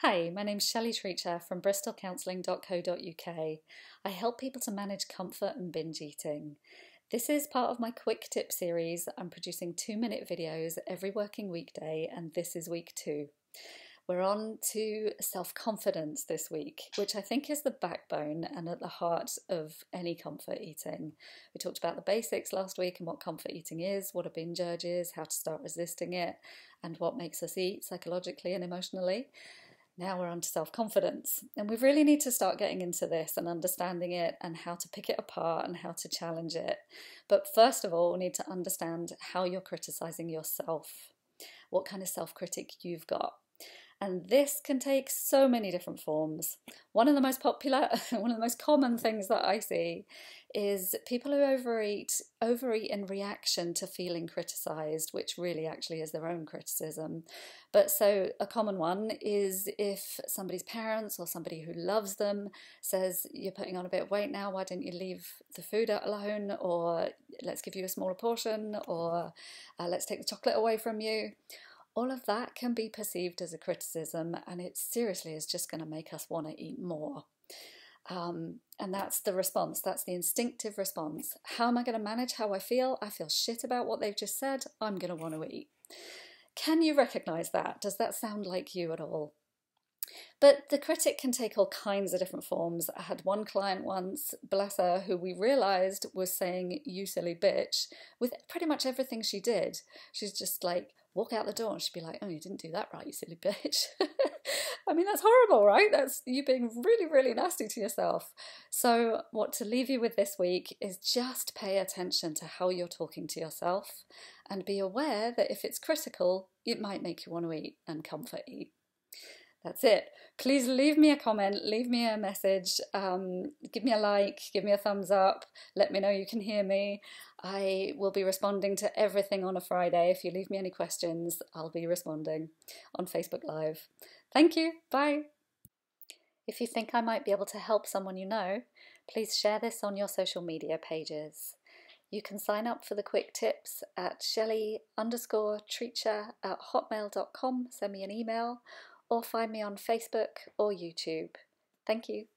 Hi, my name's Shelley Treacher from bristolcounselling.co.uk. I help people to manage comfort and binge eating. This is part of my quick tip series. I'm producing 2-minute videos every working weekday, and this is week 2. We're on to self-confidence this week, which I think is the backbone and at the heart of any comfort eating. We talked about the basics last week and what comfort eating is, what a binge urge is, how to start resisting it, and what makes us eat psychologically and emotionally. Now we're on to self-confidence, and we really need to start getting into this and understanding it and how to pick it apart and how to challenge it. But first of all, we need to understand how you're criticizing yourself, what kind of self-critic you've got. And this can take so many different forms. One of the most popular, one of the most common things that I see is people who overeat in reaction to feeling criticized, which really actually is their own criticism. But so a common one is if somebody's parents or somebody who loves them says, you're putting on a bit of weight now, why don't you leave the food alone? Or let's give you a smaller portion, or let's take the chocolate away from you. All of that can be perceived as a criticism, and it seriously is just going to make us want to eat more. And that's the response. That's the instinctive response. How am I going to manage how I feel? I feel shit about what they've just said. I'm going to want to eat. Can you recognize that? Does that sound like you at all? But the critic can take all kinds of different forms. I had one client once, bless her, who we realised was saying, you silly bitch, with pretty much everything she did. She's just like, walk out the door and she'd be like, oh, you didn't do that right, you silly bitch. I mean, that's horrible, right? That's you being really, really nasty to yourself. So what to leave you with this week is just pay attention to how you're talking to yourself and be aware that if it's critical, it might make you want to eat and comfort eat. That's it. Please leave me a comment, leave me a message, give me a like, give me a thumbs up, let me know you can hear me. I will be responding to everything on a Friday. If you leave me any questions, I'll be responding on Facebook Live. Thank you. Bye. If you think I might be able to help someone you know, please share this on your social media pages. You can sign up for the quick tips at shelley_treacher@hotmail.com, send me an email, or find me on Facebook or YouTube. Thank you.